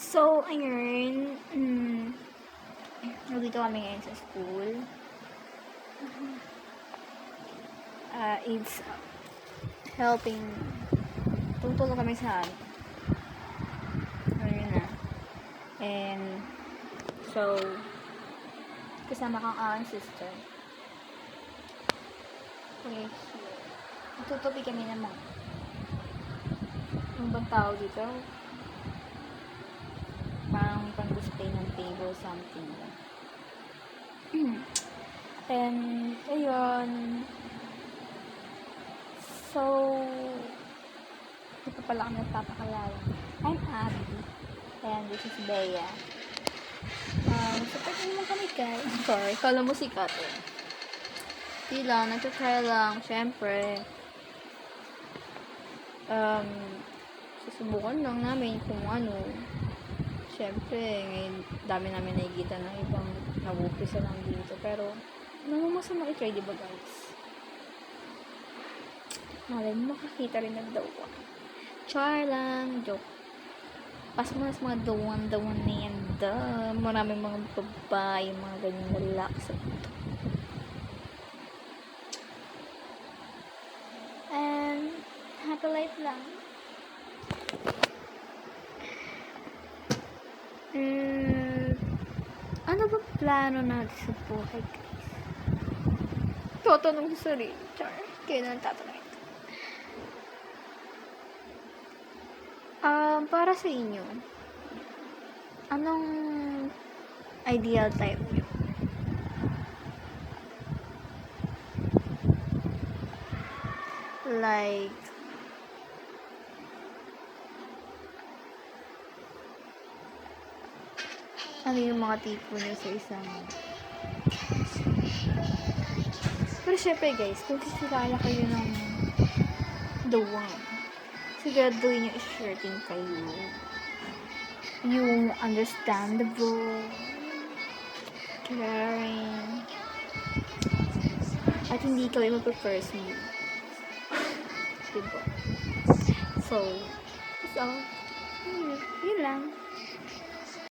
So, ayun, nandito kami ngayon sa school. It's helping, tutulong kami sa ayun na. And, so, kasama kang aking sister. Okay, tutupi kami ng mga, yung bang tawag dito? Parang pang-display ng table, something. And, ayun. So, ito pala kami nagpapakalala. I'm Abby. And this is Bea. Support naman kami guys. Sorry, kala mo sikat eh. Di lang, nagtatry lang. Siyempre, susubukan lang namin kung ano. Siyempre, ngayon, dami namin nakikita ng ibang nag-upisa lang dito. Pero, masama i-try, diba guys? Malay mo, makakita rin ng dawa. Char lang, joke. Pas mo na sa mga dawan-dawan na yan, maraming mga babae, mga ganyan lalaki sa ito. And, happy life lang. Ano ba plano natin sa buhay, guys? Tatanong sa sarili. Char. Kaya na tatanong ito. Para sa inyo, anong ideal type nyo? Like, ano yung mga tipo nyo sa isang... Pero syempre guys, kung kisilala kayo ng the one, siguraduhin nyo i-shirting kayo. Yung understandable, caring, at hindi kayo mag-first move. Diba? So, yun lang.